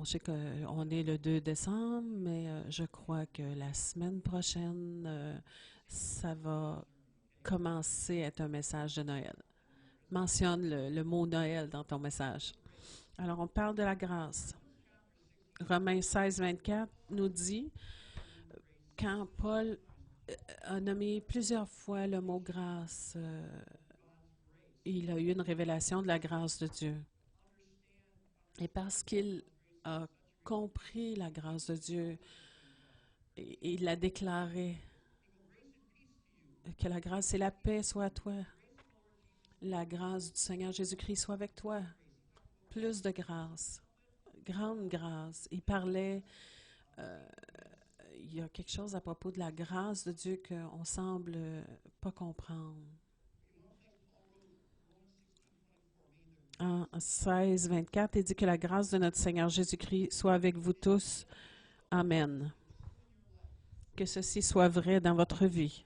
sais qu'on est le 2 décembre, mais je crois que la semaine prochaine, ça va commencer à être un message de Noël. Mentionne le mot Noël dans ton message. Alors, on parle de la grâce. Romains 16, 24 nous dit, quand Paul a nommé plusieurs fois le mot grâce, il a eu une révélation de la grâce de Dieu. Et parce qu'il a compris la grâce de Dieu, il l'a déclaré, que la grâce et la paix soient à toi. La grâce du Seigneur Jésus-Christ soit avec toi. Plus de grâce, grande grâce. Il parlait, euh, il y a quelque chose à propos de la grâce de Dieu qu'on semble pas comprendre. En 16, 24, il dit que la grâce de notre Seigneur Jésus-Christ soit avec vous tous. Amen. Que ceci soit vrai dans votre vie.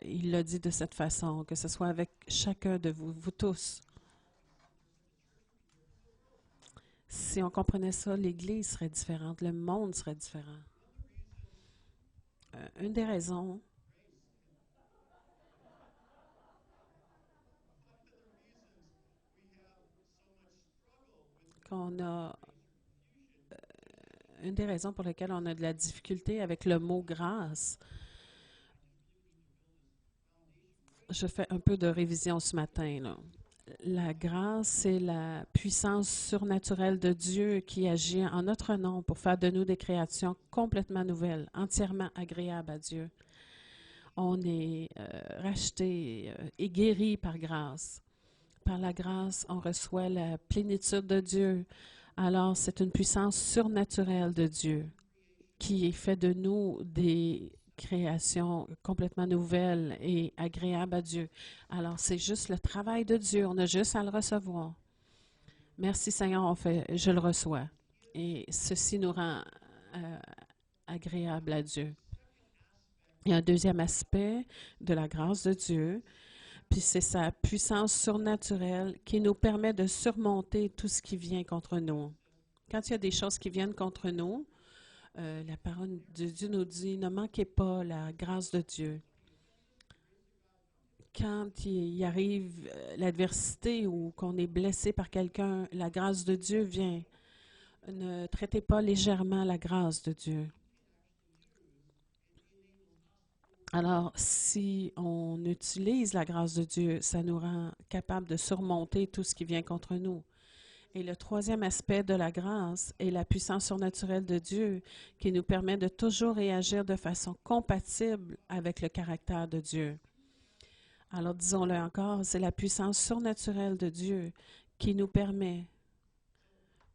Il l'a dit de cette façon, que ce soit avec chacun de vous, vous tous. Si on comprenait ça, l'Église serait différente, le monde serait différent. Une des raisons qu'on a, une des raisons pour lesquelles on a de la difficulté avec le mot grâce, je fais un peu de révision ce matin, là. La grâce, c'est la puissance surnaturelle de Dieu qui agit en notre nom pour faire de nous des créations complètement nouvelles, entièrement agréables à Dieu. On est racheté et guéri par grâce. Par la grâce, on reçoit la plénitude de Dieu. Alors, c'est une puissance surnaturelle de Dieu qui fait de nous des créations complètement nouvelles et agréables à Dieu. Alors, c'est juste le travail de Dieu. On a juste à le recevoir. Merci Seigneur, je le reçois. Et ceci nous rend euh, agréables à Dieu. Il y a un deuxième aspect de la grâce de Dieu, puis c'est sa puissance surnaturelle qui nous permet de surmonter tout ce qui vient contre nous. Quand il y a des choses qui viennent contre nous, la parole de Dieu nous dit, ne manquez pas la grâce de Dieu. Quand il arrive l'adversité ou qu'on est blessé par quelqu'un, la grâce de Dieu vient. Ne traitez pas légèrement la grâce de Dieu. Alors, si on utilise la grâce de Dieu, ça nous rend capable de surmonter tout ce qui vient contre nous. Et le troisième aspect de la grâce est la puissance surnaturelle de Dieu qui nous permet de toujours réagir de façon compatible avec le caractère de Dieu. Alors, disons-le encore, c'est la puissance surnaturelle de Dieu qui nous permet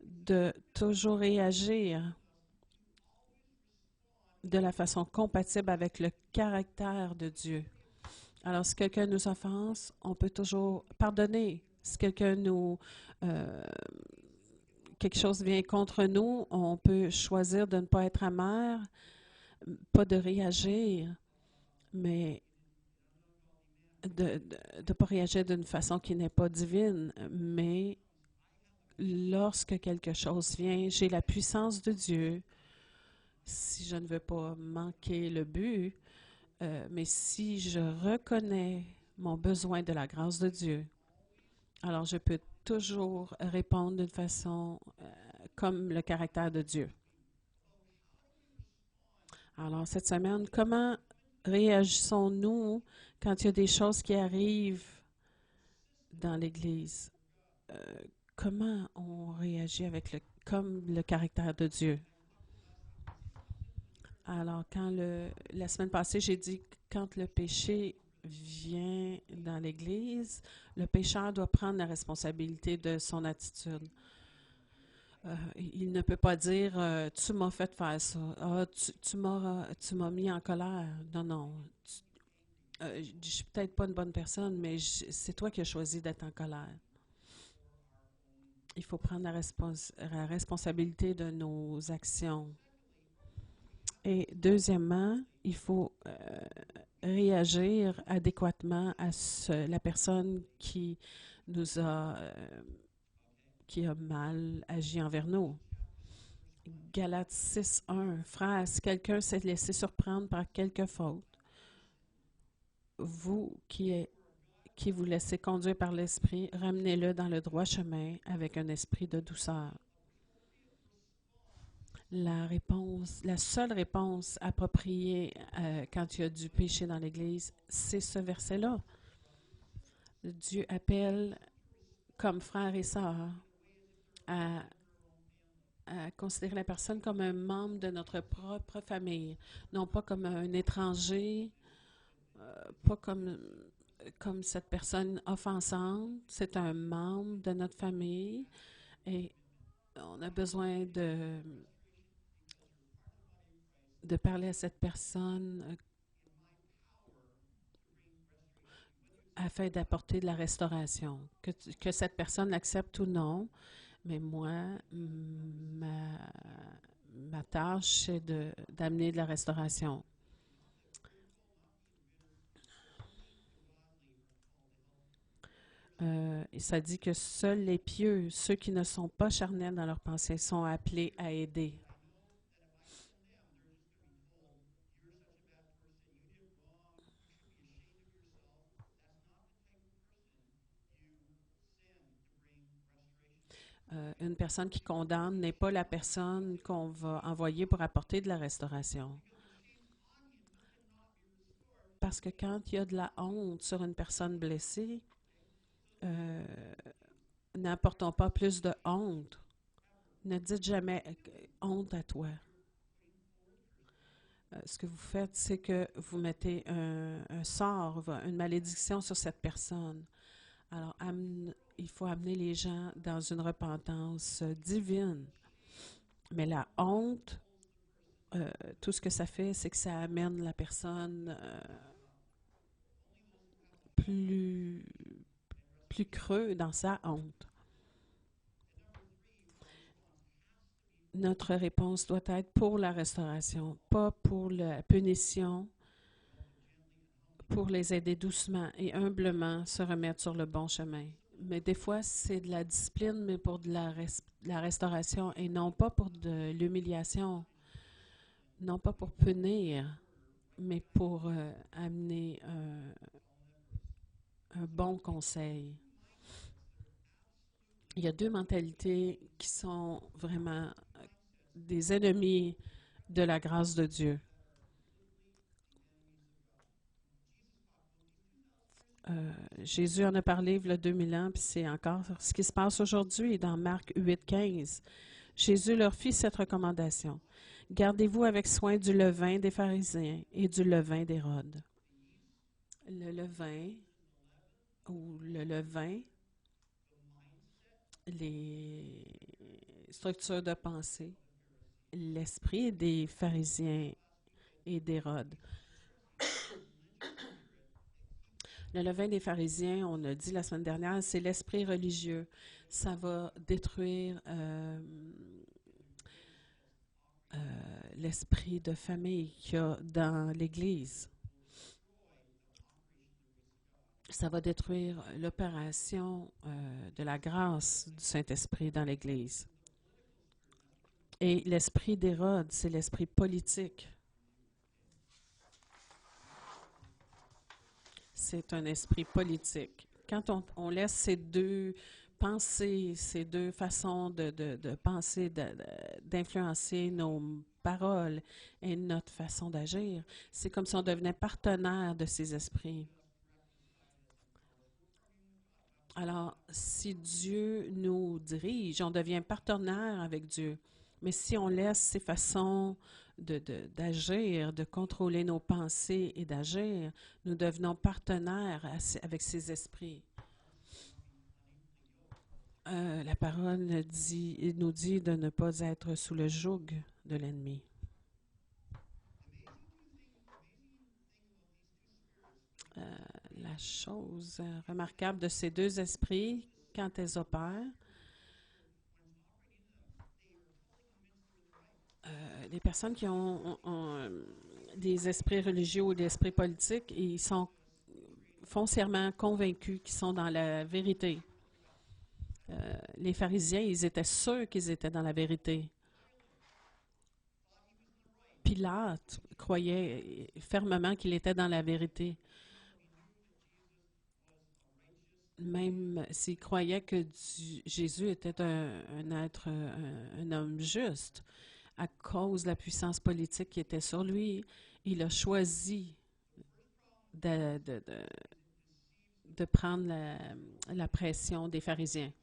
de toujours réagir de la façon compatible avec le caractère de Dieu. Alors, si quelqu'un nous offense, on peut toujours pardonner. Si quelqu'un nous... quelque chose vient contre nous, on peut choisir de ne pas être amer, pas de réagir, mais de ne pas réagir d'une façon qui n'est pas divine. Mais lorsque quelque chose vient, j'ai la puissance de Dieu. Si je ne veux pas manquer le but, mais si je reconnais mon besoin de la grâce de Dieu, alors je peux toujours répondre d'une façon comme le caractère de Dieu. Alors cette semaine, comment réagissons-nous quand il y a des choses qui arrivent dans l'Église? Comment on réagit comme le caractère de Dieu? Alors, la semaine passée, j'ai dit que quand le péché vient dans l'Église, le pécheur doit prendre la responsabilité de son attitude. Il ne peut pas dire tu m'as fait faire ça, tu m'as mis en colère. Non, non. Je ne suis peut-être pas une bonne personne, mais c'est toi qui as choisi d'être en colère. Il faut prendre la responsabilité de nos actions. Et deuxièmement, il faut réagir adéquatement à la personne qui nous a, qui a mal agi envers nous. Galates 6:1, frères, si quelqu'un s'est laissé surprendre par quelque faute, vous qui vous laissez conduire par l'Esprit, ramenez-le dans le droit chemin avec un esprit de douceur. La seule réponse appropriée quand il y a du péché dans l'Église, c'est ce verset-là. Dieu appelle comme frère et sœur à considérer la personne comme un membre de notre propre famille, non pas comme un étranger, pas comme cette personne offensante. C'est un membre de notre famille et on a besoin de parler à cette personne afin d'apporter de la restauration. Que cette personne l'accepte ou non, mais moi, ma tâche, c'est d'amener de la restauration. Et ça dit que seuls les pieux, ceux qui ne sont pas charnels dans leurs pensées, sont appelés à aider. Une personne qui condamne n'est pas la personne qu'on va envoyer pour apporter de la restauration. Parce que quand il y a de la honte sur une personne blessée, n'apportons pas plus de honte. Ne dites jamais honte à toi. Ce que vous faites, c'est que vous mettez un sort, une malédiction sur cette personne. Alors, il faut amener les gens dans une repentance divine. Mais la honte, tout ce que ça fait, c'est que ça amène la personne plus creux dans sa honte. Notre réponse doit être pour la restauration, pas pour la punition, pour les aider doucement et humblement se remettre sur le bon chemin. Mais des fois, c'est de la discipline, mais pour de la restauration et non pas pour de l'humiliation, non pas pour punir, mais pour amener un bon conseil. Il y a deux mentalités qui sont vraiment des ennemis de la grâce de Dieu. Jésus en a parlé il y a 2000 ans, puis c'est encore ce qui se passe aujourd'hui dans Marc 8:15. Jésus leur fit cette recommandation. Gardez-vous avec soin du levain des pharisiens et du levain d'Hérode. Le levain ou le levain, les structures de pensée, l'esprit des pharisiens et d'Hérode. Le levain des pharisiens, on a dit la semaine dernière, c'est l'esprit religieux. Ça va détruire l'esprit de famille qu'il y a dans l'Église. Ça va détruire l'opération de la grâce du Saint-Esprit dans l'Église. Et l'esprit d'Hérode, c'est l'esprit politique. C'est un esprit politique. Quand on laisse ces deux pensées, ces deux façons de penser, d'influencer nos paroles et notre façon d'agir, c'est comme si on devenait partenaire de ces esprits. Alors, si Dieu nous dirige, on devient partenaire avec Dieu. Mais si on laisse ces façons d'agir, de contrôler nos pensées et d'agir, nous devenons partenaires avec ces esprits. La parole nous dit de ne pas être sous le joug de l'ennemi. La chose remarquable de ces deux esprits, quand elles opèrent, les personnes qui ont des esprits religieux ou des esprits politiques, ils sont foncièrement convaincus qu'ils sont dans la vérité. Les pharisiens, ils étaient sûrs qu'ils étaient dans la vérité. Pilate croyait fermement qu'il était dans la vérité, même s'il croyait que Jésus était un être, un homme juste. À cause de la puissance politique qui était sur lui, il a choisi de, de- de- de prendre la pression des pharisiens.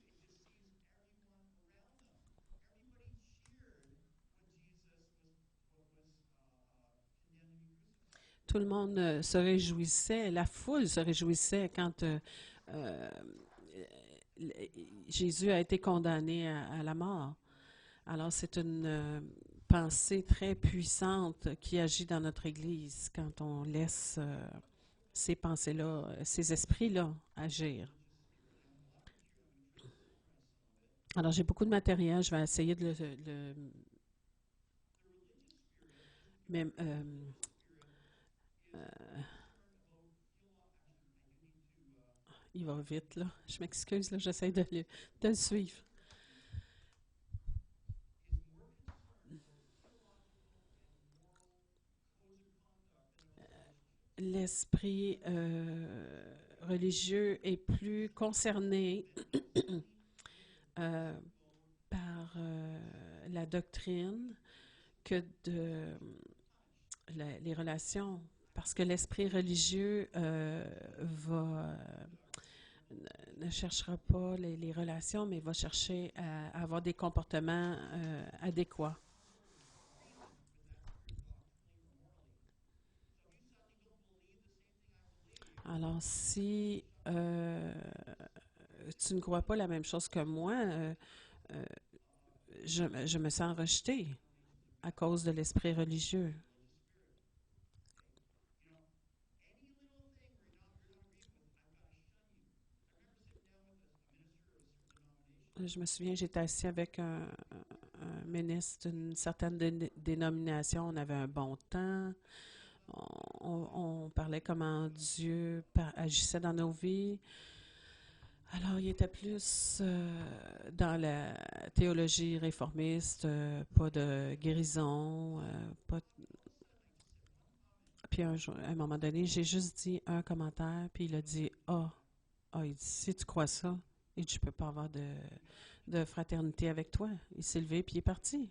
Tout le monde se réjouissait, la foule se réjouissait quand euh, Jésus a été condamné à la mort. Alors c'est une pensée très puissante qui agit dans notre Église quand on laisse ces pensées-là, ces esprits-là agir. Alors j'ai beaucoup de matériel, je vais essayer de mais, euh, il va vite, là. Je m'excuse, là, j'essaie de le suivre. L'esprit religieux est plus concerné euh, par la doctrine que de les relations. Parce que l'esprit religieux ne cherchera pas les relations, mais va chercher à avoir des comportements adéquats. Alors, si tu ne crois pas la même chose que moi, euh, je me sens rejetée à cause de l'esprit religieux. Je me souviens, j'étais assis avec un ministre d'une certaine dénomination. On avait un bon temps. On parlait comment Dieu agissait dans nos vies. Alors, il était plus dans la théologie réformiste, pas de guérison, pas de- Puis à un moment donné, j'ai juste dit un commentaire, puis il a dit il dit, si tu crois ça, il dit, je peux pas avoir de fraternité avec toi. Il s'est levé, puis il est parti.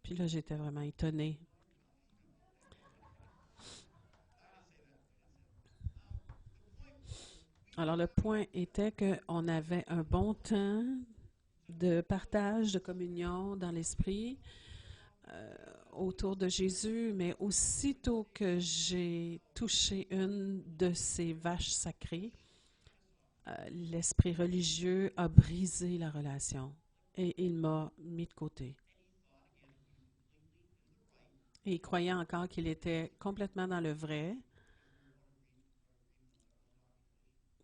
Puis là, j'étais vraiment étonnée. Alors, le point était qu'on avait un bon temps de partage, de communion dans l'esprit euh, autour de Jésus, mais aussitôt que j'ai touché une de ces vaches sacrées, l'esprit religieux a brisé la relation et il m'a mis de côté. Et il croyait encore qu'il était complètement dans le vrai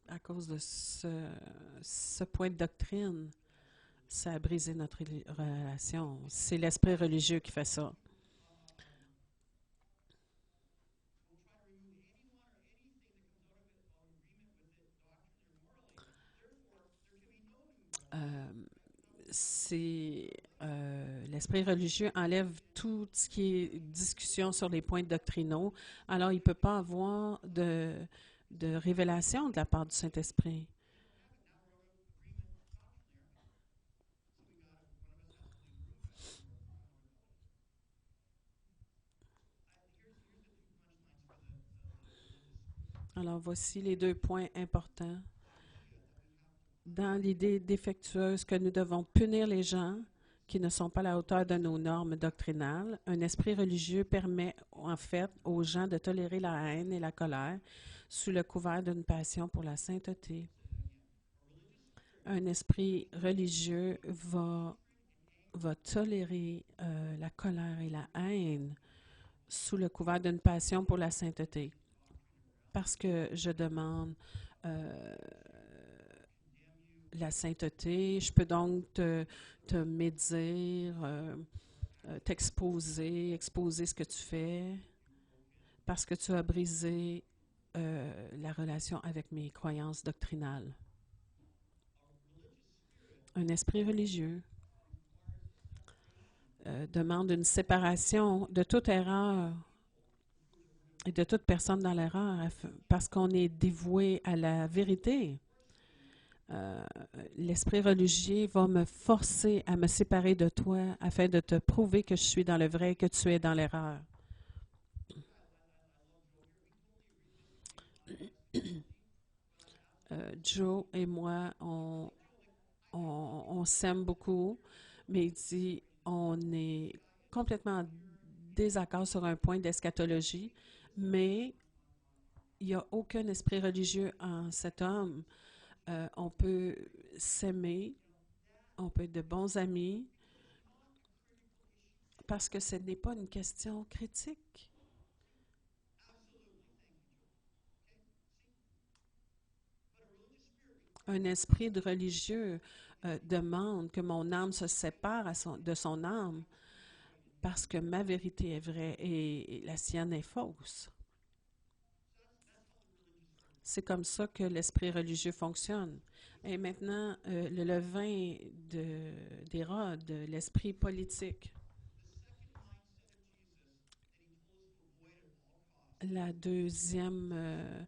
à cause de ce point de doctrine. Ça a brisé notre relation. C'est l'esprit religieux qui fait ça. Euh, c'est l'esprit religieux enlève tout ce qui est discussion sur les points doctrinaux. Alors, il ne peut pas avoir de révélation de la part du Saint-Esprit. Alors, voici les deux points importants. Dans l'idée défectueuse que nous devons punir les gens qui ne sont pas à la hauteur de nos normes doctrinales, un esprit religieux permet en fait aux gens de tolérer la haine et la colère sous le couvert d'une passion pour la sainteté. Un esprit religieux va tolérer la colère et la haine sous le couvert d'une passion pour la sainteté. Parce que je demande euh, la sainteté, je peux donc te médire, t'exposer, exposer ce que tu fais, parce que tu as brisé la relation avec mes croyances doctrinales. Un esprit religieux demande une séparation de toute erreur et de toute personne dans l'erreur parce qu'on est dévoué à la vérité. Euh, L'esprit religieux va me forcer à me séparer de toi afin de te prouver que je suis dans le vrai et que tu es dans l'erreur. Joe et moi, on s'aime beaucoup, mais il dit on est complètement en désaccord sur un point d'eschatologie, mais il n'y a aucun esprit religieux en cet homme. On peut s'aimer, on peut être de bons amis, parce que ce n'est pas une question critique. Un esprit de religieux demande que mon âme se sépare de son âme parce que ma vérité est vraie et la sienne est fausse. C'est comme ça que l'esprit religieux fonctionne. Et maintenant, le levain d'Hérode, l'esprit politique. La deuxième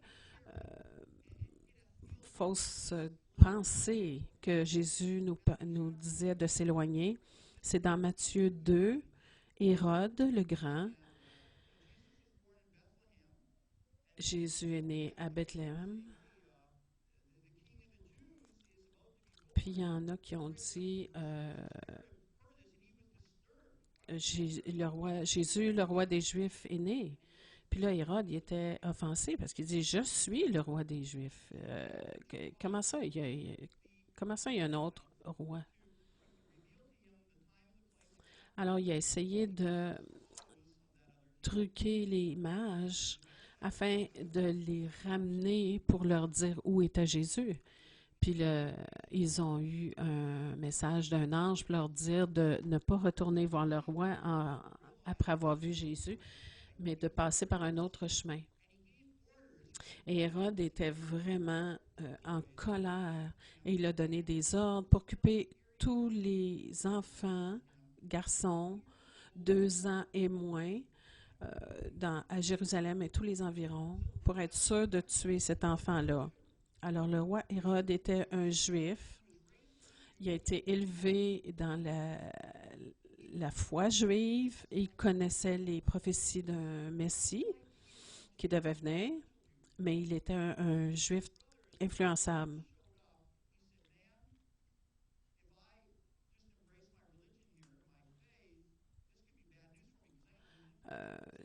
fausse pensée que Jésus nous disait de s'éloigner, c'est dans Matthieu 2, Hérode le Grand. Jésus est né à Bethléem. Puis il y en a qui ont dit Jésus, le roi des Juifs, est né. Puis là, Hérode, il était offensé parce qu'il dit je suis le roi des Juifs. Comment ça, comment ça, il y a un autre roi? Alors, il a essayé de truquer les mages afin de les ramener pour leur dire où était Jésus. Puis ils ont eu un message d'un ange pour leur dire de ne pas retourner voir le roi après avoir vu Jésus, mais de passer par un autre chemin. Et Hérode était vraiment en colère et il a donné des ordres pour occuper tous les enfants, garçons, 2 ans et moins, à Jérusalem et tous les environs pour être sûr de tuer cet enfant-là. Alors le roi Hérode était un juif. Il a été élevé dans la foi juive. Il connaissait les prophéties d'un Messie qui devait venir, mais il était un juif influençable.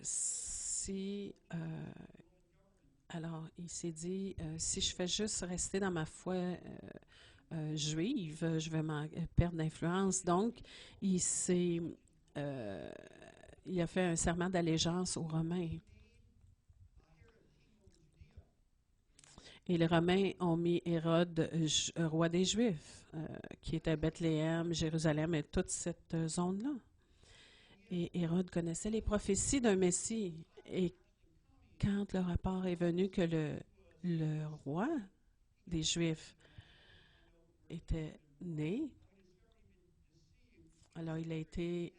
Si alors, il s'est dit, si je fais juste rester dans ma foi juive, je vais perdre d'influence. Donc, il s'est, euh, il a fait un serment d'allégeance aux Romains. Et les Romains ont mis Hérode roi des Juifs, qui était à Bethléem, Jérusalem et toute cette zone-là. Et Hérode connaissait les prophéties d'un Messie. Et quand le rapport est venu que le roi des Juifs était né, alors il a été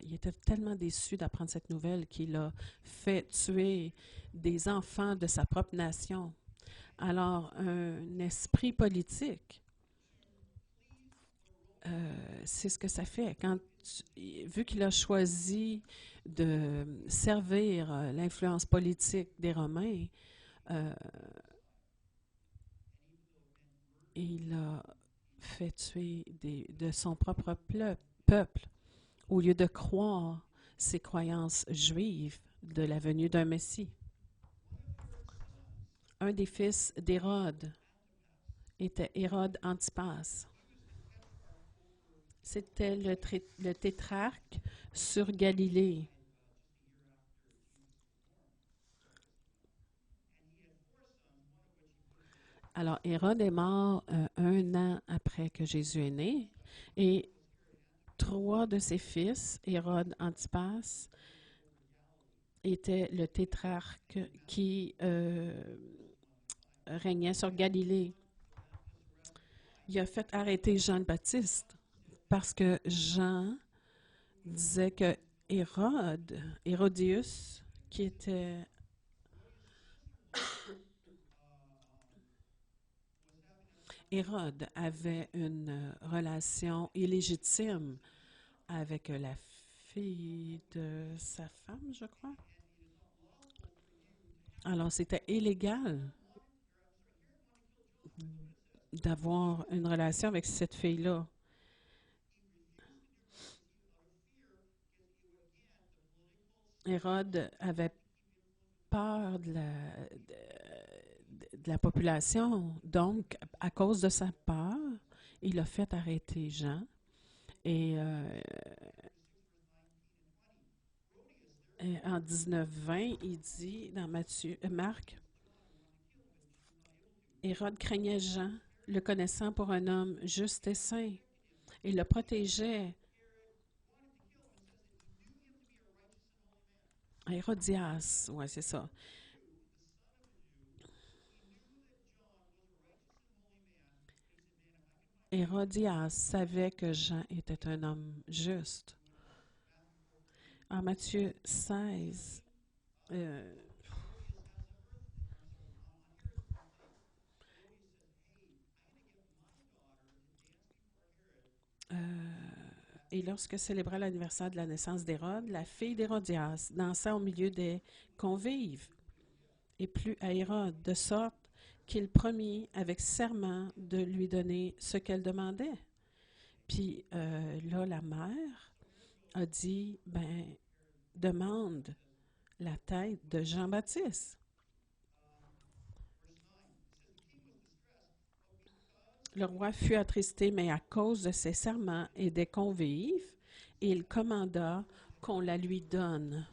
il était tellement déçu d'apprendre cette nouvelle qu'il a fait tuer des enfants de sa propre nation. Alors, un esprit politique, c'est ce que ça fait. Vu qu'il a choisi de servir l'influence politique des Romains, euh, il a fait tuer de son propre peuple au lieu de croire ses croyances juives de la venue d'un Messie. Un des fils d'Hérode était Hérode Antipas. C'était le tétrarque sur Galilée. Alors, Hérode est mort 1 an après que Jésus est né et 3 de ses fils, Hérode Antipas, était le tétrarque qui régnait sur Galilée. Il a fait arrêter Jean le Baptiste parce que Jean disait que Hérodius, qui était Hérode, avait une relation illégitime avec la fille de sa femme, je crois. Alors, c'était illégal d'avoir une relation avec cette fille-là. Hérode avait peur de la population. Donc, à cause de sa peur, il a fait arrêter Jean. Et en 19-20, il dit dans Marc, Hérode craignait Jean, le connaissant pour un homme juste et saint. Il le protégeait. Hérodias, ouais, c'est ça. Hérodias savait que Jean était un homme juste. En Matthieu 16, euh, euh, et lorsque célébra l'anniversaire de la naissance d'Hérode, la fille d'Hérodias dansa au milieu des convives et plut à Hérode, de sorte qu'il promit avec serment de lui donner ce qu'elle demandait. Puis là, la mère a dit, ben, demande la tête de Jean-Baptiste. Le roi fut attristé, mais à cause de ses serments et des convives, il commanda qu'on la lui donne.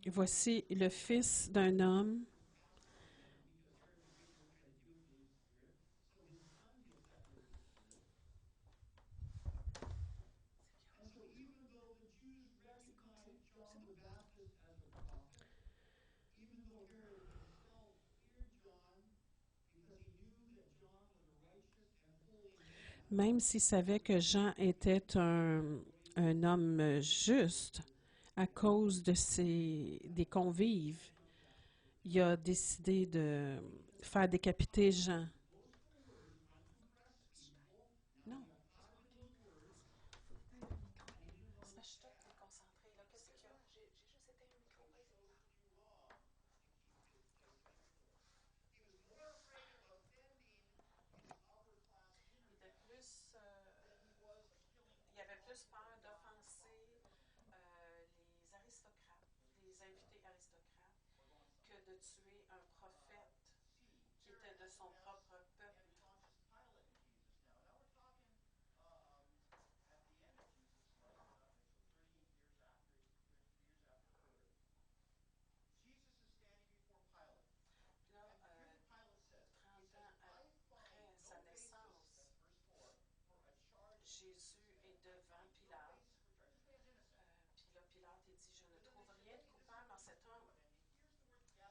Voici le fils d'un homme. Même s'il savait que Jean était un homme juste, à cause des convives, il a décidé de faire décapiter Jean. Non. Il avait plus peur d'offenser les aristocrates, les invités aristocrates, que de tuer un prophète qui était de son propre peuple. Là, 30 ans après sa naissance, Jésus est devant Pilate. Puis là, Pilate il dit, je ne trouve rien de coupable en cet homme. Mais là,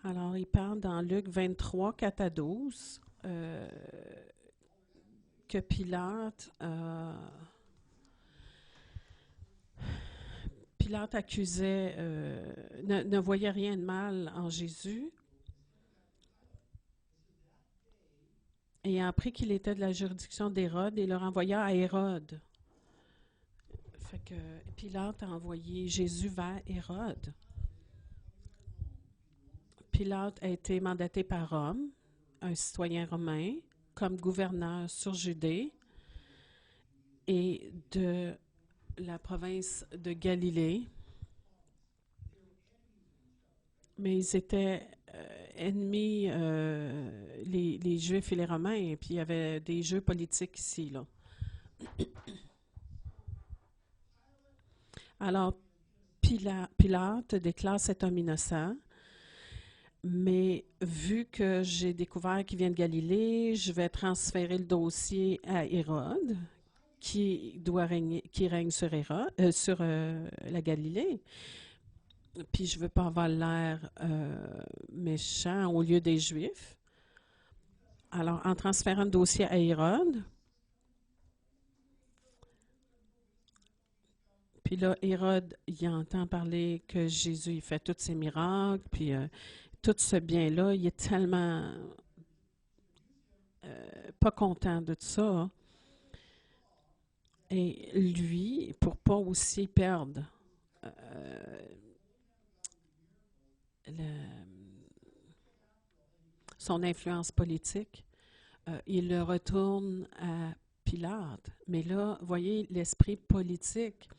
alors, il parle dans Luc 23, 4 à 12, que Pilate accusait, ne voyait rien de mal en Jésus, et a appris qu'il était de la juridiction d'Hérode et le renvoya à Hérode. Fait que Pilate a envoyé Jésus vers Hérode. Pilate a été mandaté par Rome, un citoyen romain, comme gouverneur sur Judée et de la province de Galilée. Mais ils étaient ennemis, les Juifs et les Romains, et puis il y avait des jeux politiques ici, là. Alors, Pilate déclare cet homme innocent, mais vu que j'ai découvert qu'il vient de Galilée, je vais transférer le dossier à Hérode, qui règne sur, la Galilée. Puis je veux pas avoir l'air méchant au lieu des Juifs. Alors, en transférant le dossier à Hérode, puis là, Hérode, il entend parler que Jésus, il fait tous ses miracles, puis tout ce bien-là, il est tellement pas content de tout ça. Et lui, pour pas aussi perdre euh, son influence politique, il le retourne à Pilate. Mais là, voyez, l'esprit politique,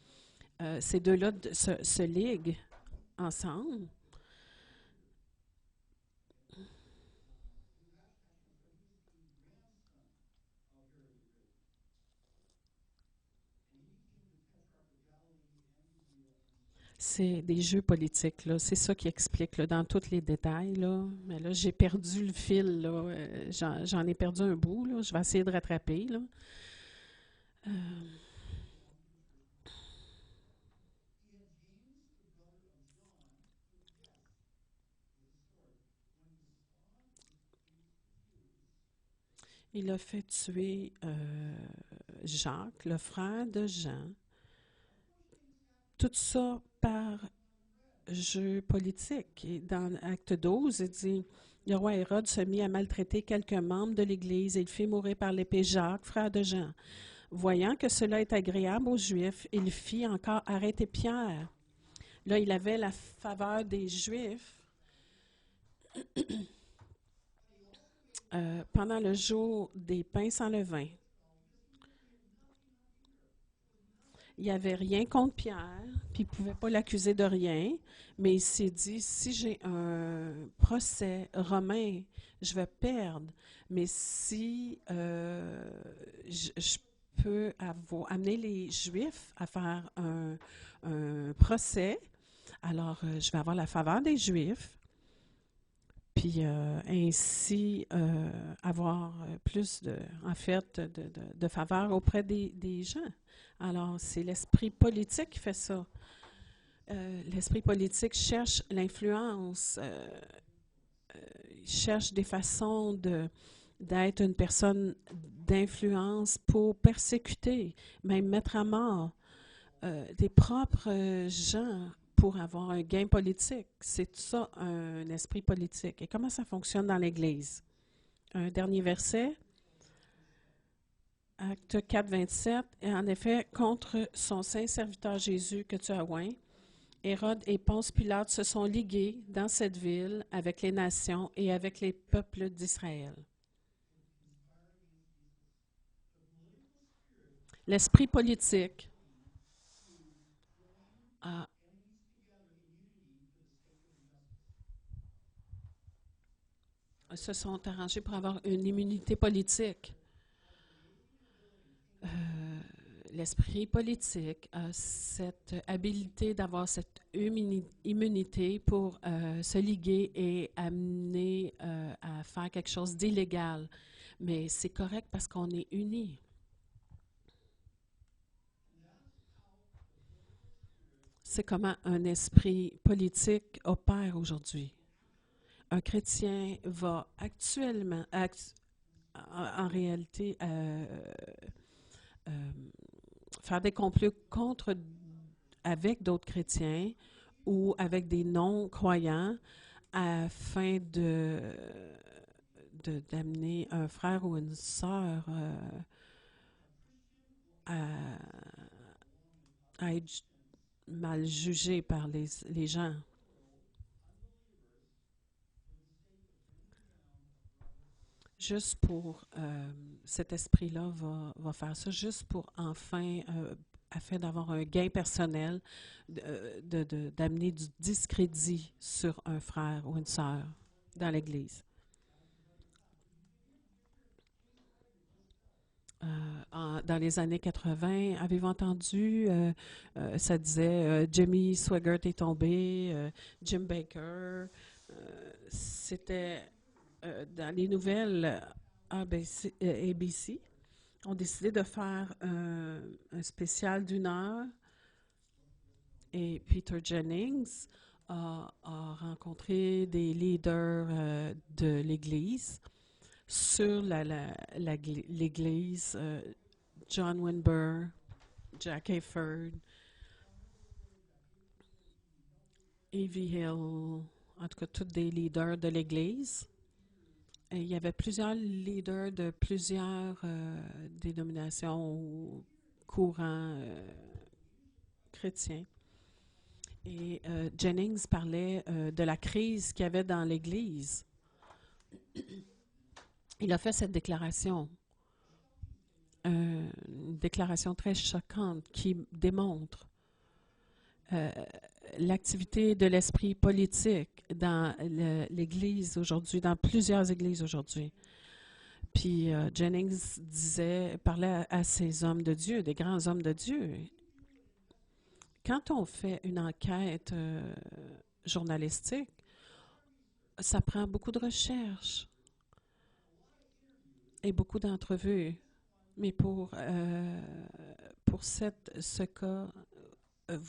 ces deux-là se liguent ensemble. C'est des jeux politiques, là. C'est ça qui explique, là, dans tous les détails, là. Mais là, j'ai perdu le fil, là. J'en ai perdu un bout, là. Je vais essayer de rattraper, là. Euh, il a fait tuer Jacques, le frère de Jean. Tout ça par jeu politique. Et dans Acte 12, il dit le roi Hérode se mit à maltraiter quelques membres de l'Église et il fit mourir par l'épée Jacques, frère de Jean. Voyant que cela est agréable aux Juifs, il fit encore arrêter Pierre. Là, il avait la faveur des Juifs. Pendant le jour des pains sans levain. Il n'y avait rien contre Pierre, puis il ne pouvait pas l'accuser de rien, mais il s'est dit, si j'ai un procès romain, je vais perdre. Mais si je peux amener les Juifs à faire un procès, alors je vais avoir la faveur des Juifs, puis ainsi avoir plus en fait, de faveur auprès des gens. Alors, c'est l'esprit politique qui fait ça. L'esprit politique cherche l'influence, cherche des façons d'être une personne d'influence pour persécuter, même mettre à mort des propres gens pour avoir un gain politique. C'est ça, un esprit politique. Et comment ça fonctionne dans l'Église? Un dernier verset, Acte 4, 27. Et en effet, contre son saint serviteur Jésus que tu as oint, Hérode et Ponce Pilate se sont ligués dans cette ville avec les nations et avec les peuples d'Israël. L'esprit politique se sont arrangés pour avoir une immunité politique. Euh, L'esprit politique a cette habilité d'avoir cette immunité pour se liguer et amener à faire quelque chose d'illégal. Mais c'est correct parce qu'on est unis. C'est comment un esprit politique opère aujourd'hui. Un chrétien va actuellement, en réalité, euh, faire des complots avec d'autres chrétiens ou avec des non-croyants afin d'amener un frère ou une sœur à être mal jugé par les gens. Juste pour cet esprit-là va faire ça, juste pour enfin, afin d'avoir un gain personnel, d'amener du discrédit sur un frère ou une sœur dans l'Église. Dans les années 80, avez-vous entendu, ça disait Jimmy Swaggart est tombé, Jim Baker, c'était dans les nouvelles ABC, ont décidé de faire un spécial d'1 heure et Peter Jennings a rencontré des leaders de l'Église sur l'Église, John Winber, Jack Hayford, Evie Hill, en tout cas tous des leaders de l'Église. Et il y avait plusieurs leaders de plusieurs dénominations ou courants chrétiens. Et Jennings parlait de la crise qu'il y avait dans l'Église. Il a fait cette déclaration, une déclaration très choquante qui démontre l'activité de l'esprit politique dans l'Église aujourd'hui, dans plusieurs églises aujourd'hui. Puis Jennings parlait à ces hommes de Dieu, des grands hommes de Dieu. Quand on fait une enquête journalistique, ça prend beaucoup de recherche et beaucoup d'entrevues. Mais pour ce cas,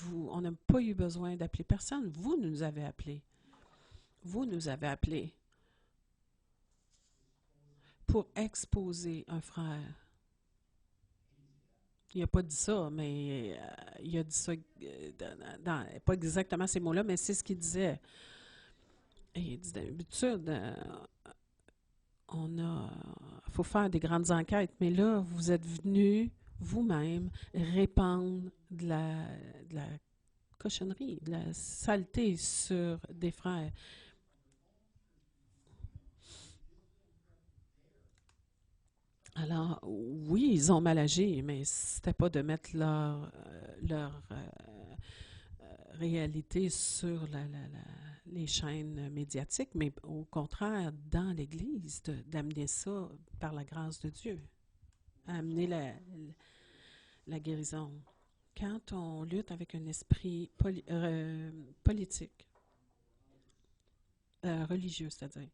on n'a pas eu besoin d'appeler personne. Vous nous avez appelés. Vous nous avez appelés pour exposer un frère. Il n'a pas dit ça, mais il a dit ça, pas exactement ces mots-là, mais c'est ce qu'il disait. Et il dit d'habitude, faut faire des grandes enquêtes, mais là, vous êtes venus vous-même répandre de la cochonnerie, de la saleté sur des frères. Alors, oui, ils ont mal agi, mais c'était pas de mettre leur réalité sur les chaînes médiatiques, mais au contraire, dans l'Église, d'amener ça par la grâce de Dieu, amener la guérison. Quand on lutte avec un esprit politique, religieux, c'est-à-dire,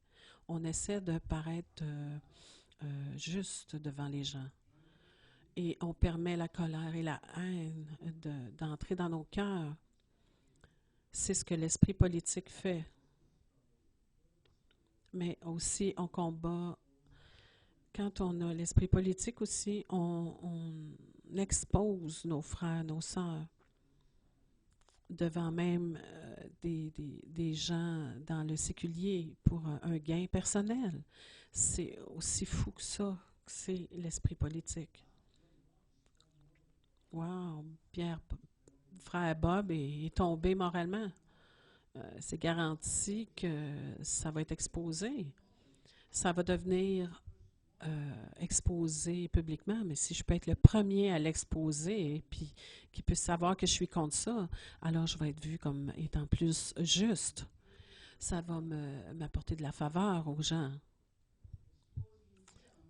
on essaie de paraître juste devant les gens. Et on permet la colère et la haine d'entrer dans nos cœurs. C'est ce que l'esprit politique fait. Mais aussi, on combat. Quand on a l'esprit politique aussi, on expose nos frères, nos sœurs, devant même des gens dans le séculier pour un gain personnel. C'est aussi fou que ça, que c'est l'esprit politique. Wow, frère Bob est tombé moralement. C'est garanti que ça va être exposé. Ça va devenir exposé publiquement, mais si je peux être le premier à l'exposer et puis qu'il puisse savoir que je suis contre ça, alors je vais être vu comme étant plus juste. Ça va m'apporter de la faveur aux gens.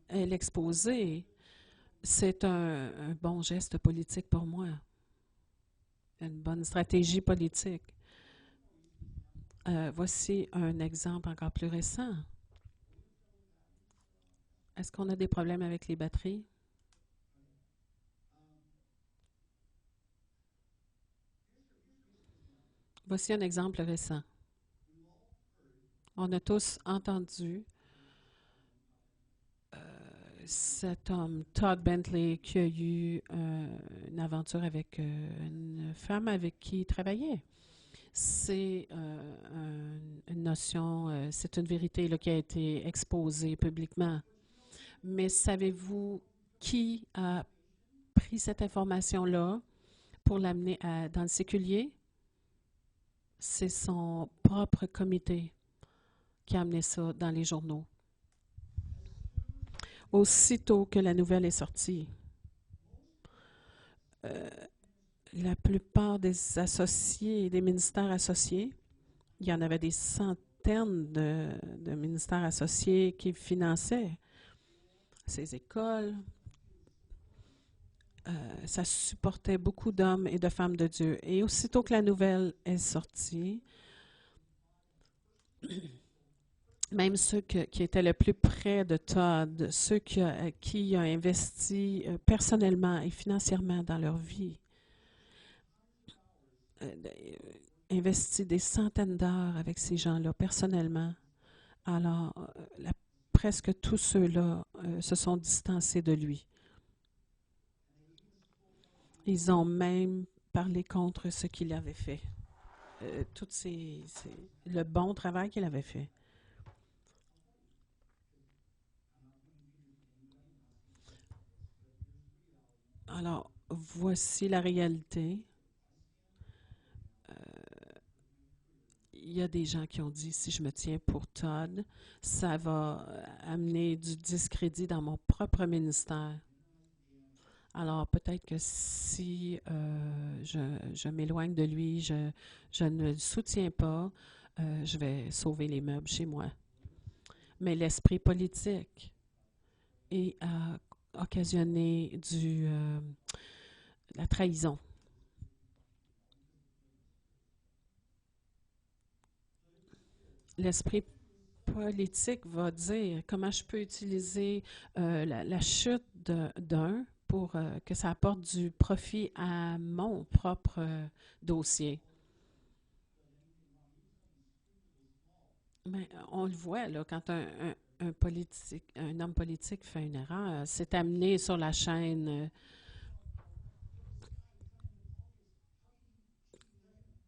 L'exposer, c'est un bon geste politique pour moi, une bonne stratégie politique. Voici un exemple encore plus récent. Est-ce qu'on a des problèmes avec les batteries? Voici un exemple récent. On a tous entendu cet homme, Todd Bentley, qui a eu une aventure avec une femme avec qui il travaillait. C'est une notion, c'est une vérité là, qui a été exposée publiquement. Mais savez-vous qui a pris cette information-là pour l'amener dans le séculier, c'est son propre comité qui a amené ça dans les journaux. Aussitôt que la nouvelle est sortie, la plupart des associés, des ministères associés, il y en avait des centaines de ministères associés qui finançaient ces écoles. Ça supportait beaucoup d'hommes et de femmes de Dieu. Et aussitôt que la nouvelle est sortie, même ceux qui étaient le plus près de Todd, ceux qui ont investi personnellement et financièrement dans leur vie, investi des centaines d'heures avec ces gens-là personnellement, alors presque tous ceux-là se sont distancés de lui. Ils ont même parlé contre ce qu'il avait fait. Le bon travail qu'il avait fait. Alors, voici la réalité. Il y a des gens qui ont dit, si je me tiens pour Todd, ça va amener du discrédit dans mon propre ministère. Alors, peut-être que si je m'éloigne de lui, je ne le soutiens pas, je vais sauver les meubles chez moi. Mais l'esprit politique a occasionné la trahison. L'esprit politique va dire comment je peux utiliser la chute d'un pour que ça apporte du profit à mon propre dossier. Mais on le voit, là, quand un homme politique fait une erreur, c'est amené sur la chaîne.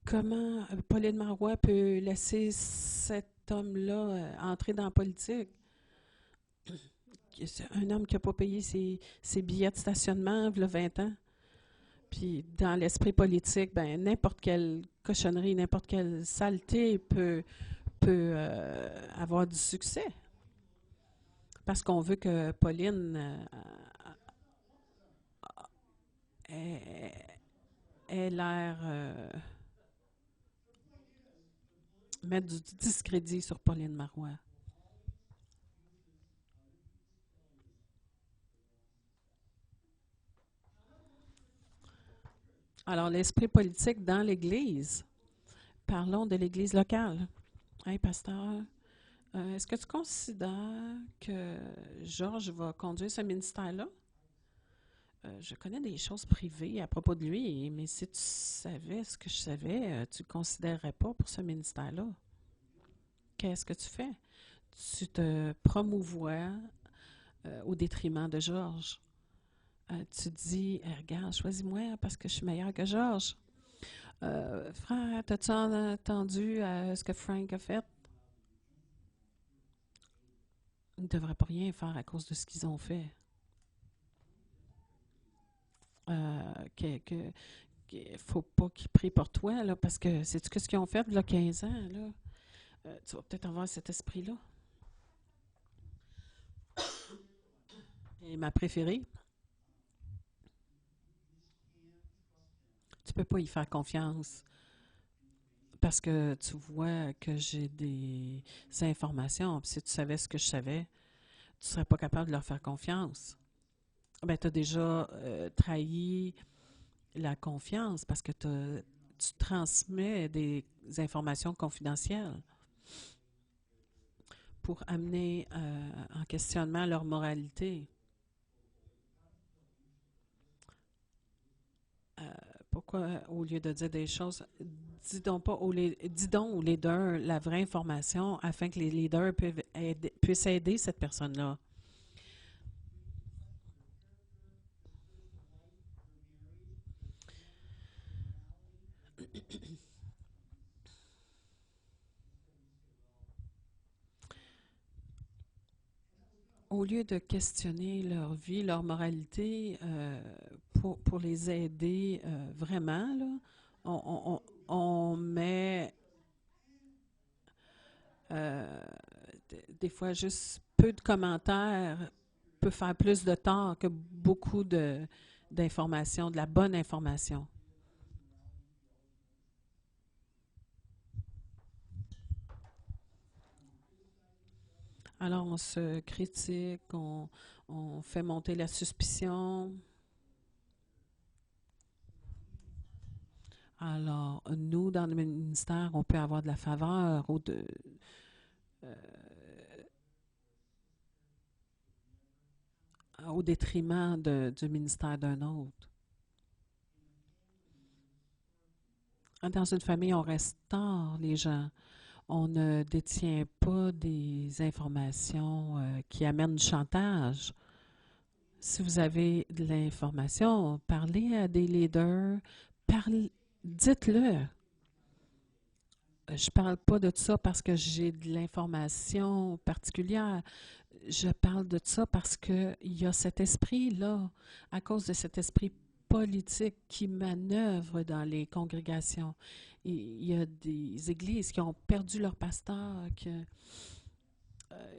Comment Pauline Marois peut laisser cet homme-là entrer dans la politique? C'est un homme qui n'a pas payé ses billets de stationnement il y a 20 ans. Puis dans l'esprit politique, ben n'importe quelle cochonnerie, n'importe quelle saleté peut avoir du succès. Parce qu'on veut que Pauline ait l'air mettre du discrédit sur Pauline Marois. Alors, l'esprit politique dans l'Église. Parlons de l'Église locale. Hey, pasteur, est-ce que tu considères que Georges va conduire ce ministère-là? Je connais des choses privées à propos de lui, mais si tu savais ce que je savais, tu ne le considérerais pas pour ce ministère-là. Qu'est-ce que tu fais? Tu te promouvois au détriment de Georges. Tu dis, regarde, choisis-moi parce que je suis meilleure que Georges. Frère, as-tu entendu ce que Frank a fait? Ils ne devraient pas rien faire à cause de ce qu'ils ont fait. Il ne faut pas qu'ils prient pour toi, là, parce que sais-tu ce qu'ils ont fait il y a 15 ans? Là? Tu vas peut-être avoir cet esprit-là. Et ma préférée, tu ne peux pas y faire confiance parce que tu vois que j'ai des informations. Puis si tu savais ce que je savais, tu ne serais pas capable de leur faire confiance. Ben, tu as déjà trahi la confiance parce que tu transmets des informations confidentielles pour amener en questionnement leur moralité. Pourquoi, au lieu de dire des choses, dis donc aux leaders la vraie information afin que les leaders puissent aider cette personne-là. Au lieu de questionner leur vie, leur moralité, pour les aider vraiment, là, on met des fois juste peu de commentaires peut faire plus de tort que beaucoup d'informations, de la bonne information. Alors, on se critique, on fait monter la suspicion. Alors, nous, dans le ministère, on peut avoir de la faveur euh, au détriment du ministère d'un autre. Dans une famille, on restaure les gens. On ne détient pas des informations qui amènent du chantage. Si vous avez de l'information, parlez à des leaders, dites-le. Je parle pas de ça parce que j'ai de l'information particulière. Je parle de ça parce qu'il y a cet esprit-là, à cause de cet esprit politique qui manœuvre dans les congrégations. Il y a des églises qui ont perdu leur pasteur,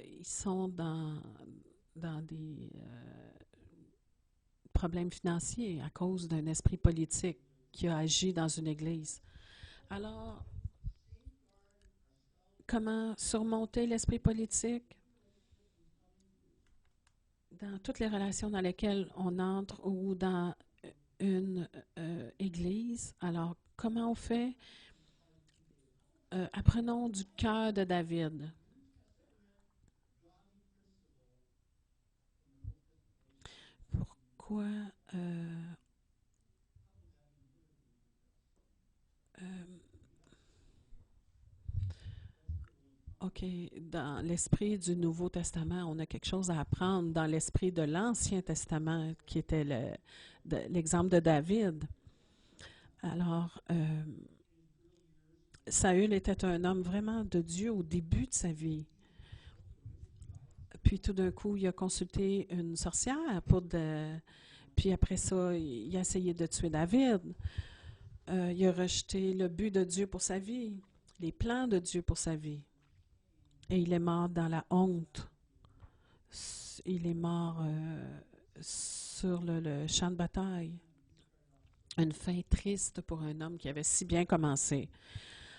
ils sont dans des problèmes financiers à cause d'un esprit politique qui a agi dans une église. Alors, comment surmonter l'esprit politique? Dans toutes les relations dans lesquelles on entre ou dans une église, alors comment on fait? Apprenons du cœur de David. Pourquoi OK, dans l'esprit du Nouveau Testament, on a quelque chose à apprendre dans l'esprit de l'Ancien Testament, qui était l'exemple de David. Alors, Saül était un homme vraiment de Dieu au début de sa vie. Puis tout d'un coup, il a consulté une sorcière puis après ça, il a essayé de tuer David. Il a rejeté le but de Dieu pour sa vie, les plans de Dieu pour sa vie. Et il est mort dans la honte. Il est mort sur le champ de bataille. Une fin triste pour un homme qui avait si bien commencé.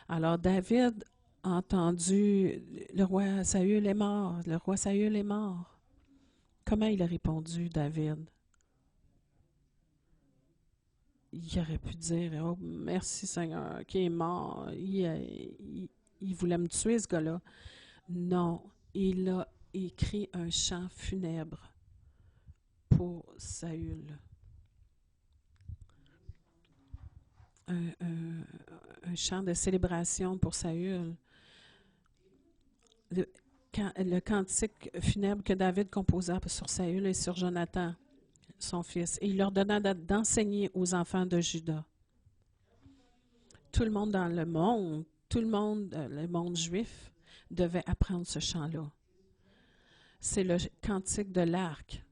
Alors David a entendu, le roi Saül est mort, le roi Saül est mort. Comment il a répondu, David? Il aurait pu dire, oh, merci Seigneur, qui est mort. Il voulait me tuer, ce gars-là. Non, il a écrit un chant funèbre pour Saül. Un chant de célébration pour Saül. Le cantique funèbre que David composa sur Saül et sur Jonathan, son fils. Et il leur donna d'enseigner aux enfants de Juda. Tout le monde dans le monde, le monde juif, devait apprendre ce chant-là. C'est le cantique de l'arc.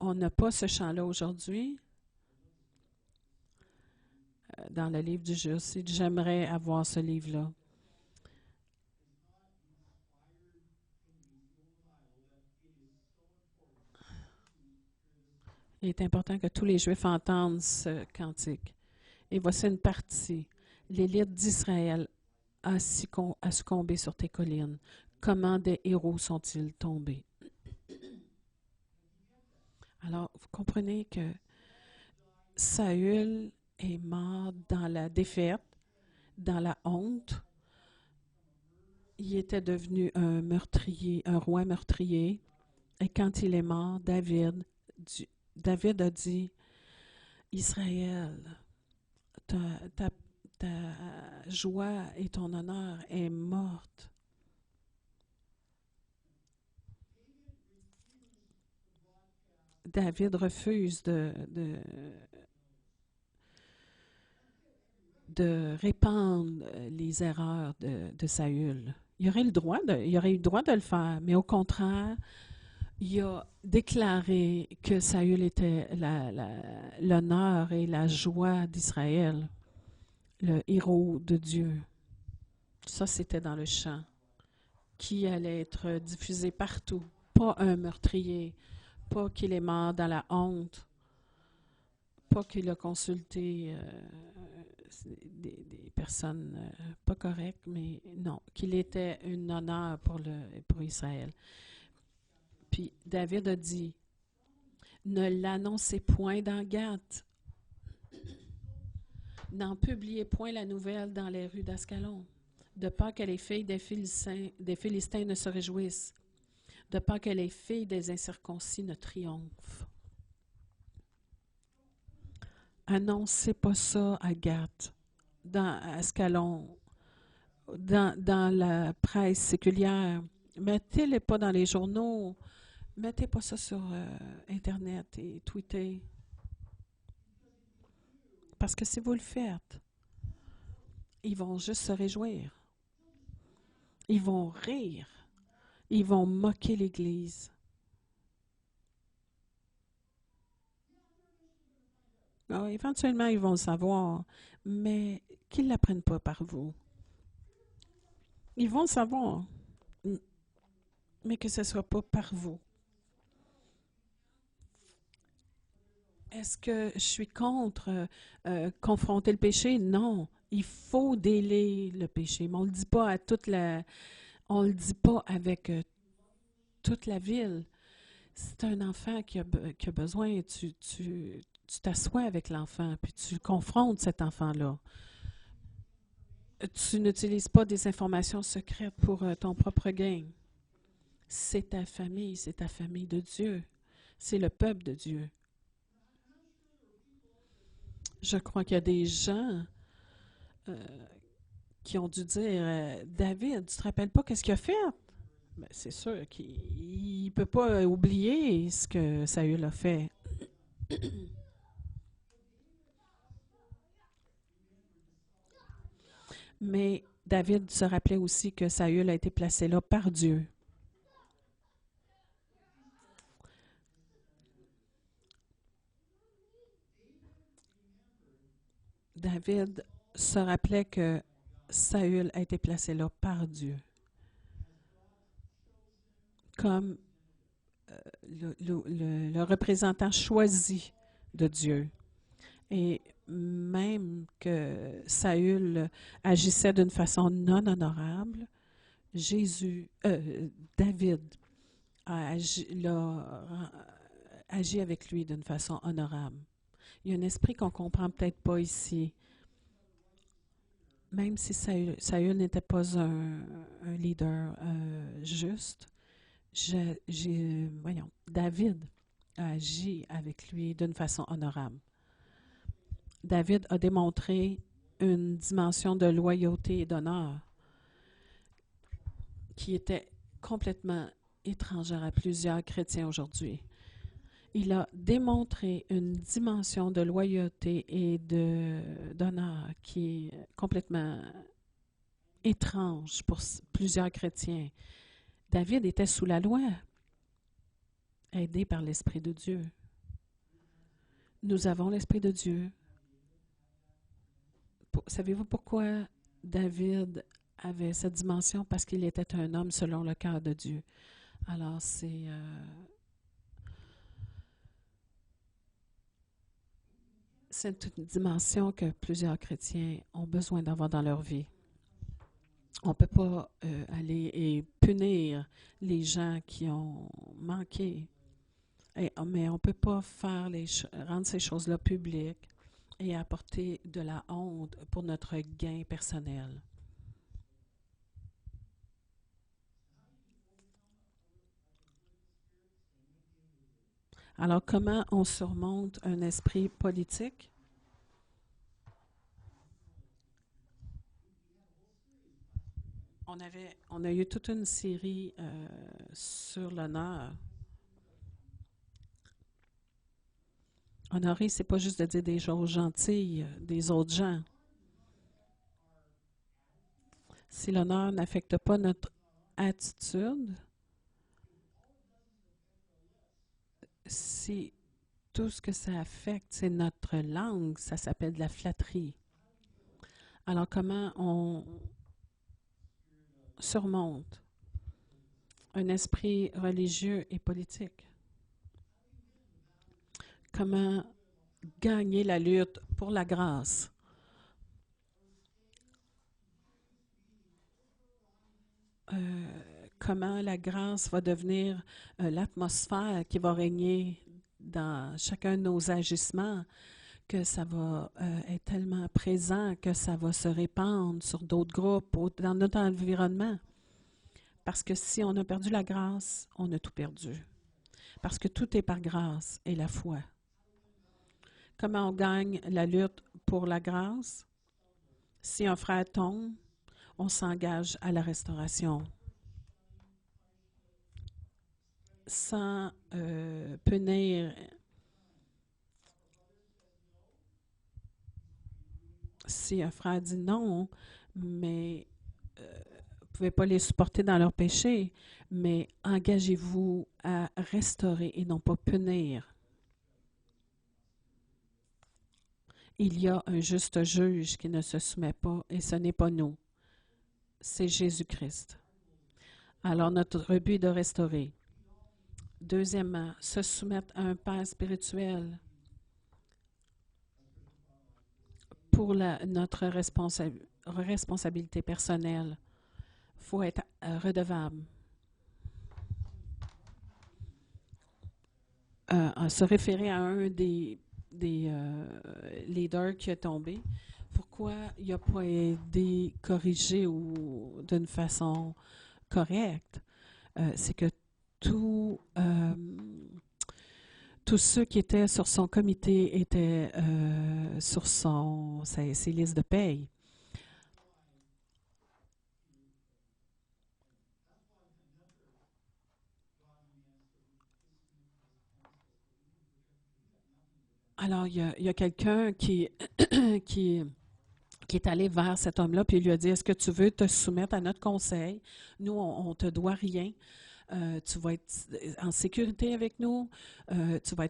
On n'a pas ce chant-là aujourd'hui. Dans le livre du Juste, j'aimerais avoir ce livre-là. Il est important que tous les Juifs entendent ce cantique. Et voici une partie. L'élite d'Israël a succombé sur tes collines. Comment des héros sont-ils tombés? Alors, vous comprenez que Saül est mort dans la défaite, dans la honte. Il était devenu un meurtrier, un roi meurtrier. Et quand il est mort, David a dit, Israël, ta joie et ton honneur est morte. David refuse de répandre les erreurs de Saül. Il aurait eu le droit de le faire, mais au contraire, il a déclaré que Saül était l'honneur et la joie d'Israël, le héros de Dieu. Ça, c'était dans le chant, qui allait être diffusé partout. Pas un meurtrier, pas qu'il est mort dans la honte, pas qu'il a consulté des personnes pas correctes, mais non, qu'il était un honneur pour Israël. Puis David a dit, ne l'annoncez point dans Gath, n'en publiez point la nouvelle dans les rues d'Ascalon, de peur que les filles des Philistins ne se réjouissent, de peur que les filles des incirconcis ne triomphent. Annoncez pas ça à Gath, dans Ascalon, dans la presse séculière. Mettez-les pas dans les journaux. Mettez pas ça sur Internet et tweetez. Parce que si vous le faites, ils vont juste se réjouir. Ils vont rire. Ils vont moquer l'Église. Alors, éventuellement, ils vont le savoir, mais qu'ils ne l'apprennent pas par vous. Ils vont le savoir, mais que ce ne soit pas par vous. Est-ce que je suis contre confronter le péché? Non. Il faut déler le péché. Mais on ne le dit pas à on le dit pas avec toute la ville. C'est un enfant qui a besoin, tu t'assois avec l'enfant, puis tu confrontes cet enfant-là. Tu n'utilises pas des informations secrètes pour ton propre gain. C'est ta famille de Dieu. C'est le peuple de Dieu. Je crois qu'il y a des gens qui ont dû dire David, tu te rappelles pas qu'est-ce qu'il a fait? Ben, c'est sûr qu'il ne peut pas oublier ce que Saül a fait. Mais David se rappelait aussi que Saül a été placé là par Dieu. David se rappelait que Saül a été placé là par Dieu. Comme le représentant choisi de Dieu. Et même que Saül agissait d'une façon non honorable, David l'a agi avec lui d'une façon honorable. Il y a un esprit qu'on ne comprend peut-être pas ici. Même si Saül n'était pas un leader juste, voyons, David a agi avec lui d'une façon honorable. David a démontré une dimension de loyauté et d'honneur qui était complètement étrangère à plusieurs chrétiens aujourd'hui. Il a démontré une dimension de loyauté et d'honneur qui est complètement étrange pour plusieurs chrétiens. David était sous la loi, aidé par l'Esprit de Dieu. Nous avons l'Esprit de Dieu. Savez-vous pourquoi David avait cette dimension? Parce qu'il était un homme selon le cœur de Dieu. Alors, c'est une dimension que plusieurs chrétiens ont besoin d'avoir dans leur vie. On ne peut pas aller et punir les gens qui ont manqué. Mais on ne peut pas rendre ces choses-là publiques et apporter de la honte pour notre gain personnel. Alors, comment on surmonte un esprit politique? On a eu toute une série sur l'honneur. Honorer, c'est pas juste de dire des choses gentilles des autres gens. Si l'honneur n'affecte pas notre attitude, si tout ce que ça affecte, c'est notre langue, ça s'appelle de la flatterie. Alors, comment on surmonte un esprit religieux et politique? Comment gagner la lutte pour la grâce? Comment la grâce va devenir l'atmosphère qui va régner dans chacun de nos agissements, que ça va être tellement présent que ça va se répandre sur d'autres groupes, dans notre environnement. Parce que si on a perdu la grâce, on a tout perdu. Parce que tout est par grâce et la foi. Comment on gagne la lutte pour la grâce? Si un frère tombe, on s'engage à la restauration. Sans punir. Si un frère dit non, mais vous ne pouvez pas les supporter dans leur péché, mais engagez-vous à restaurer et non pas punir. Il y a un juste juge qui ne se soumet pas, et ce n'est pas nous, c'est Jésus-Christ. Alors notre but est de restaurer. Deuxièmement, se soumettre à un père spirituel pour notre responsabilité personnelle. Il faut être redevable. Se référer à un des leaders qui est tombé, pourquoi il n'a pas été corrigé ou d'une façon correcte? C'est que tous ceux qui étaient sur son comité étaient sur ses listes de paye. Alors, il y a quelqu'un qui, qui est allé vers cet homme-là, puis il lui a dit, est-ce que tu veux te soumettre à notre conseil? Nous, on ne te doit rien. Tu vas être en sécurité avec nous, tu vas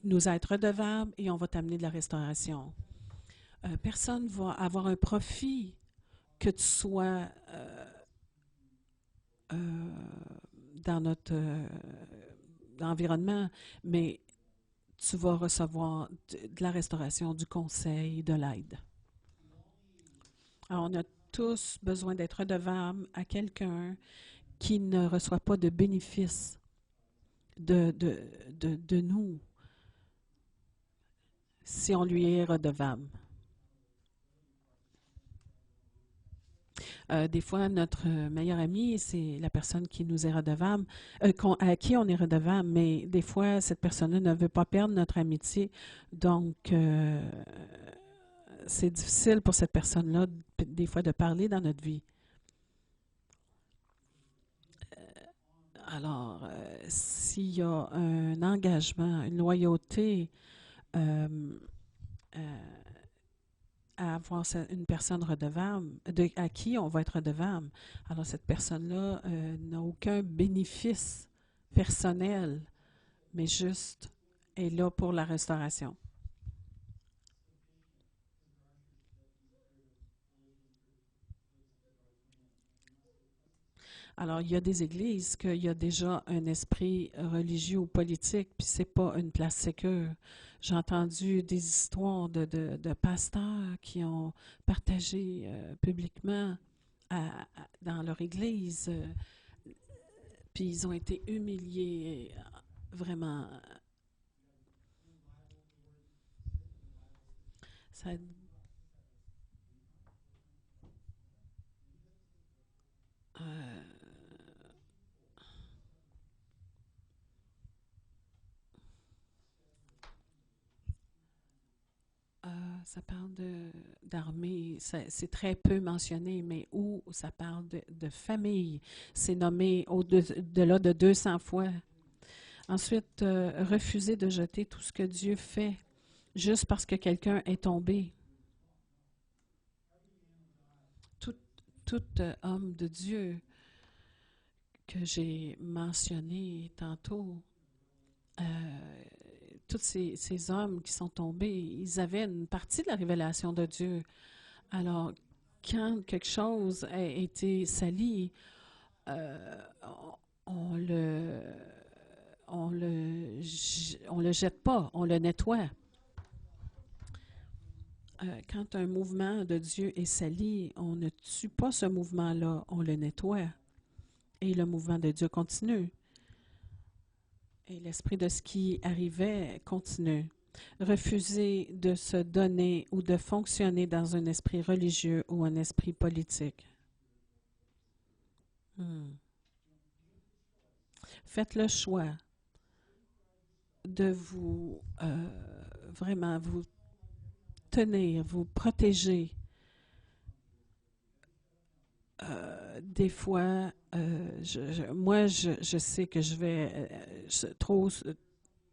nous être redevable et on va t'amener de la restauration. Personne ne va avoir un profit que tu sois dans notre environnement, mais tu vas recevoir de la restauration, du conseil, de l'aide. Alors, on a tous besoin d'être redevables à quelqu'un qui ne reçoit pas de bénéfices de nous si on lui est redevable. Des fois, notre meilleur ami, c'est la personne qui nous est redevable, à qui on est redevable, mais des fois, cette personne-là ne veut pas perdre notre amitié. Donc, c'est difficile pour cette personne-là, des fois, de parler dans notre vie. Alors, s'il y a un engagement, une loyauté euh, euh, à avoir une personne redevable, à qui on va être redevable, alors cette personne-là n'a aucun bénéfice personnel, mais juste est là pour la restauration. Alors, il y a des églises qu'il y a déjà un esprit religieux ou politique, puis c'est pas une place sécure. J'ai entendu des histoires de pasteurs qui ont partagé publiquement dans leur église, puis ils ont été humiliés, vraiment. Ça, euh, ça parle d'armée, c'est très peu mentionné, mais où ça parle de famille, c'est nommé au-delà de 200 fois. Ensuite, refuser de jeter tout ce que Dieu fait juste parce que quelqu'un est tombé. Tout, tout homme de Dieu que j'ai mentionné tantôt tous ces hommes qui sont tombés, ils avaient une partie de la révélation de Dieu. Alors, quand quelque chose a été sali, euh, on le, on le jette pas, on le nettoie. Quand un mouvement de Dieu est sali, on ne tue pas ce mouvement-là, on le nettoie. Et le mouvement de Dieu continue. Et l'esprit de ce qui arrivait continue. Refuser de se donner ou de fonctionner dans un esprit religieux ou un esprit politique. Faites le choix de vous vraiment vous tenir, vous protéger. Des fois, moi, je sais que je vais trop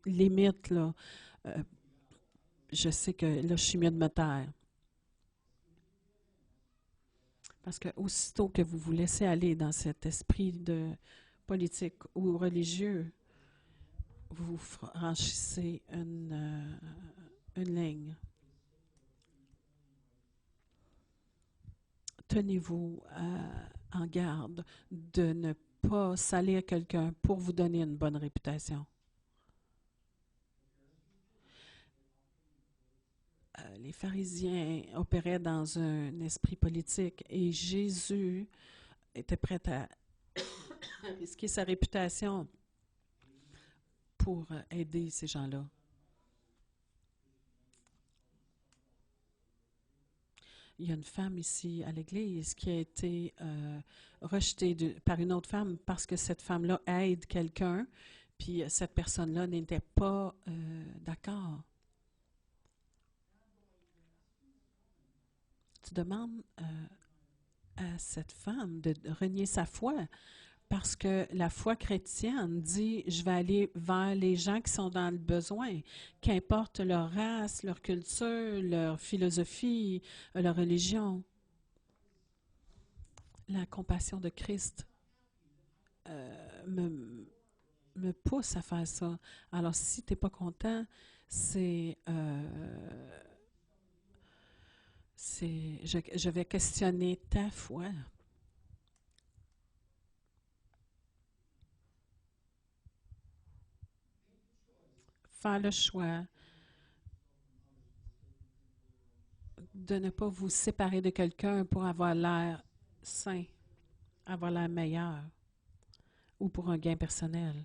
limite, là. Je sais que là, je suis mieux de me taire. Parce que aussitôt que vous vous laissez aller dans cet esprit de politique ou religieux, vous franchissez une ligne. Tenez-vous en garde de ne pas salir quelqu'un pour vous donner une bonne réputation. Les pharisiens opéraient dans un esprit politique et Jésus était prêt à risquer sa réputation pour aider ces gens-là. Il y a une femme ici à l'église qui a été rejetée par une autre femme parce que cette femme-là aide quelqu'un, puis cette personne-là n'était pas d'accord. Tu demandes à cette femme de renier sa foi parce que la foi chrétienne dit « Je vais aller vers les gens qui sont dans le besoin, qu'importe leur race, leur culture, leur philosophie, leur religion. » La compassion de Christ me pousse à faire ça. Alors, si tu n'es pas content, je vais questionner ta foi. Faire le choix de ne pas vous séparer de quelqu'un pour avoir l'air sain, avoir l'air meilleur ou pour un gain personnel.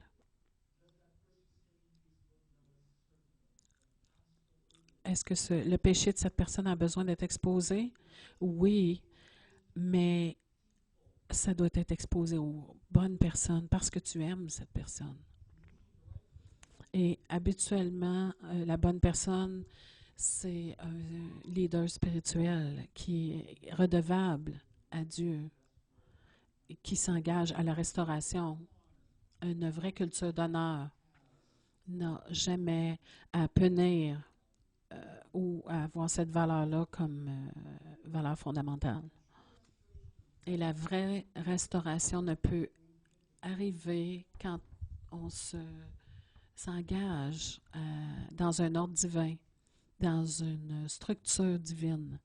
Est-ce que le péché de cette personne a besoin d'être exposé? Oui, mais ça doit être exposé aux bonnes personnes parce que tu aimes cette personne. Et habituellement, la bonne personne, c'est un leader spirituel qui est redevable à Dieu et qui s'engage à la restauration. Une vraie culture d'honneur n'a jamais à punir ou à avoir cette valeur-là comme valeur fondamentale. Et la vraie restauration ne peut arriver quand on s'engage dans un ordre divin, dans une structure divine.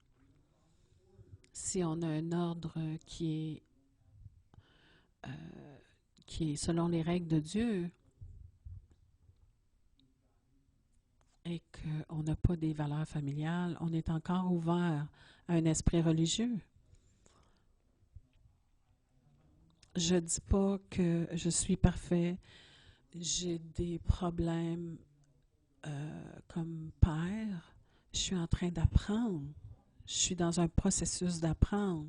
Si on a un ordre qui est selon les règles de Dieu et qu'on n'a pas des valeurs familiales, on est encore ouvert à un esprit religieux. Je ne dis pas que je suis parfait. J'ai des problèmes comme père. Je suis en train d'apprendre. Je suis dans un processus d'apprendre.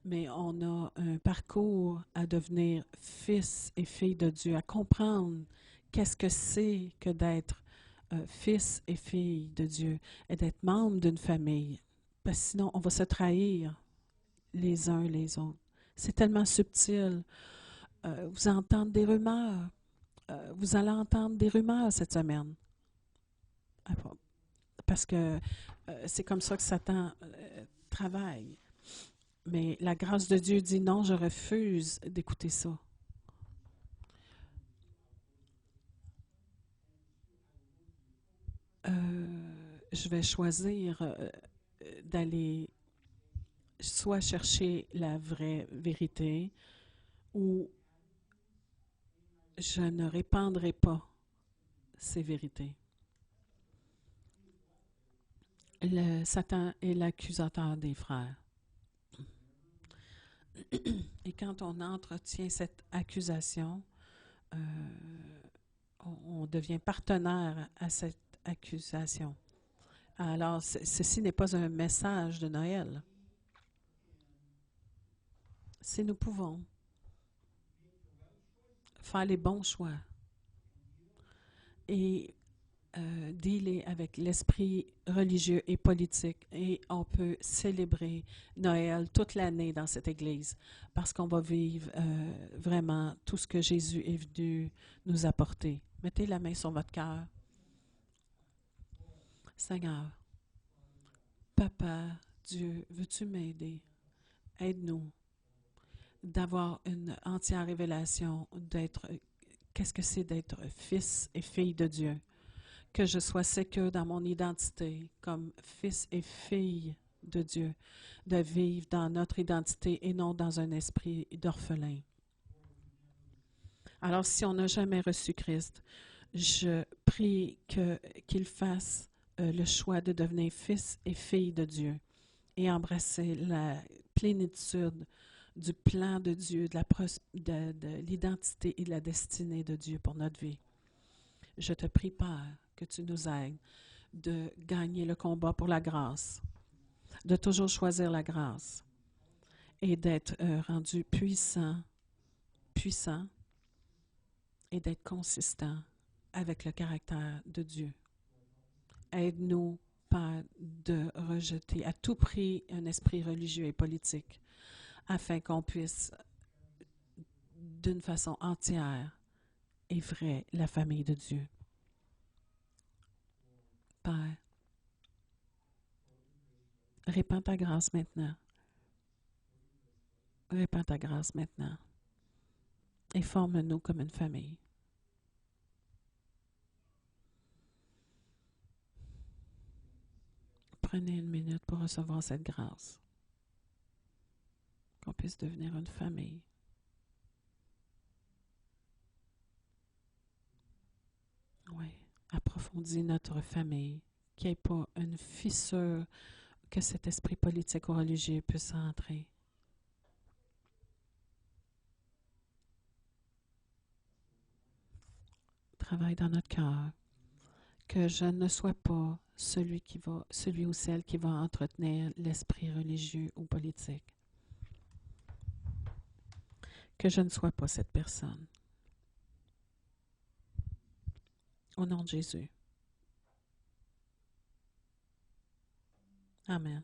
Mais on a un parcours à devenir fils et fille de Dieu, à comprendre qu'est-ce que c'est que d'être fils et fille de Dieu et d'être membre d'une famille. Parce que sinon, on va se trahir les uns les autres. C'est tellement subtil. Vous entendez des rumeurs. Vous allez entendre des rumeurs cette semaine. Parce que c'est comme ça que Satan travaille. Mais la grâce de Dieu dit non, je refuse d'écouter ça. je vais choisir d'aller soit chercher la vraie vérité ou je ne répandrai pas ces vérités. Le Satan est l'accusateur des frères. Et quand on entretient cette accusation, euh, on devient partenaire à cette accusation. Alors, ceci n'est pas un message de Noël. Si nous pouvons faire les bons choix et dealer avec l'esprit religieux et politique, et on peut célébrer Noël toute l'année dans cette Église parce qu'on va vivre vraiment tout ce que Jésus est venu nous apporter. Mettez la main sur votre cœur. Seigneur, Papa, Dieu, veux-tu m'aider? Aide-nous d'avoir une entière révélation d'être, qu'est-ce que c'est d'être fils et fille de Dieu. Que je sois sécure dans mon identité comme fils et fille de Dieu, de vivre dans notre identité et non dans un esprit d'orphelin. Alors, si on n'a jamais reçu Christ, je prie qu'il fasse le choix de devenir fils et fille de Dieu et embrasser la plénitude du plan de Dieu, de l'identité et de la destinée de Dieu pour notre vie. Je te prie, Père, que tu nous aides de gagner le combat pour la grâce, de toujours choisir la grâce et d'être rendu puissant et d'être consistant avec le caractère de Dieu. Aide-nous, Père, de rejeter à tout prix un esprit religieux et politique afin qu'on puisse, d'une façon entière et vraie, la famille de Dieu. Père, répands ta grâce maintenant. Répands ta grâce maintenant. Et forme-nous comme une famille. Prenez une minute pour recevoir cette grâce. Qu'on puisse devenir une famille. Oui, approfondis notre famille. Qu'il n'y ait pas une fissure, que cet esprit politique ou religieux puisse entrer. Travaille dans notre cœur. Que je ne sois pas celui ou celle qui va entretenir l'esprit religieux ou politique. Que je ne sois pas cette personne. Au nom de Jésus. Amen.